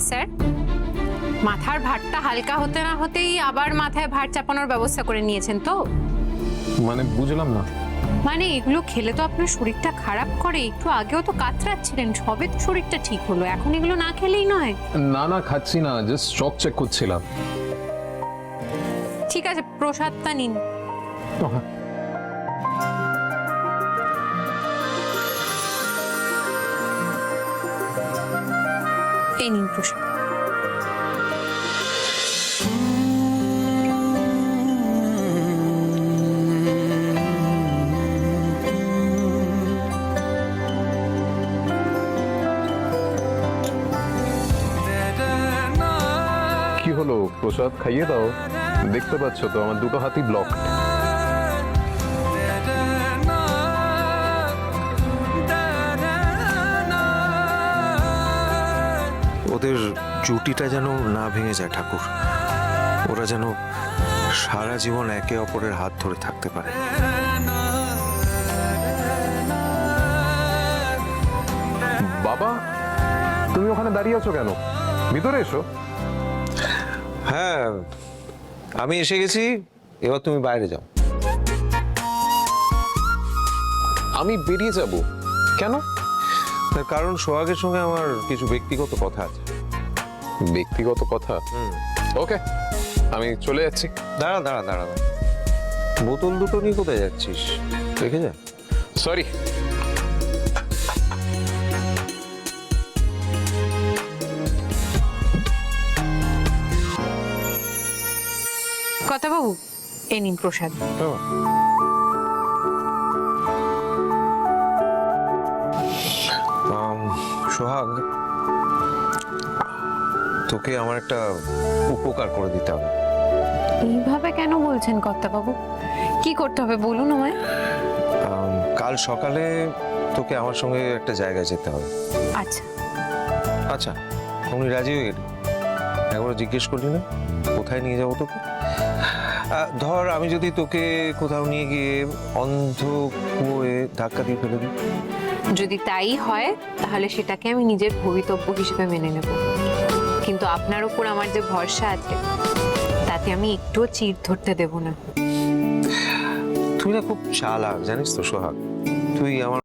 Sir, মাথার ভারটা হালকা হতে না হতেই আবার মাথায় ভার চাপানোর ব্যবস্থা করে নিয়েছেন তো? মানে বুঝলাম না। মানে এগুলো খেলে তো আপনার শরীরটা খারাপ করে। একটু আগেও তো কাতরাচ্ছিলেন, সবে তো শরীরটা ঠিক হলো, এখন এগুলো না খেলেই নয়। না না, খাচ্ছি না, জাস্ট স্টক চেক করছিলাম। ঠিক আছে, প্রসাদটা নিন। এই নিন প্রসাদ। কি হলো, প্রসাদ খাইয়ে দাও। দেখতে পাচ্ছ তো আমার দুটো হাতই ব্লক। ওদের জুটিটা যেন না ভেঙে যায় ঠাকুর, ওরা যেন সারা জীবন একে অপরের হাত ধরে থাকতে পারে। বাবা, তুমি ওখানে দাঁড়িয়ে আছো কেন? ভিতরে এসো। হ্যাঁ, আমি এসে গেছি, এবার তুমি বাইরে যাও। আমি বেরিয়ে যাব কেন? তার কারণ সোহাগের সঙ্গে আমার কিছু ব্যক্তিগত কথা আছে। ব্যক্তিগত কথা? ওকে, আমি চলে যাচ্ছি। দাঁড়া দাঁড়া দাঁড়া দাঁড়া, বোতল দুটো নিয়ে কোথায় যাচ্ছিস? দেখে যা। সরি। কথা বাবু, এই নিন প্রসাদ। সোহাগ, তোকে আমার একটা উপকার করে দিতে হবে। এইভাবে কেন বলছেন কর্তা বাবু? কি করতে হবে বলুন আমায়। কাল সকালে তোকে আমার সঙ্গে একটা জায়গায় যেতে হবে। আচ্ছা আচ্ছা, উনি রাজি হয়ে গেলি? একবার জিজ্ঞেস করলি না কোথায় নিয়ে যাবো তোকে? ধর আমি যদি তোকে কোথাও নিয়ে গিয়ে অন্ধ কুয়োয় ধাক্কা দিয়ে ফেলে দিই? যদি তাই হয় তাহলে সেটাকে আমি নিজের ভবিতব্য হিসেবে মেনে নেব, কিন্তু আপনার উপর আমার যে ভরসা আছে তাতে আমি একটুও চিড় ধরতে দেব না। তুই না খুব চালাক জানিস তো সোহাগ, তুই আমার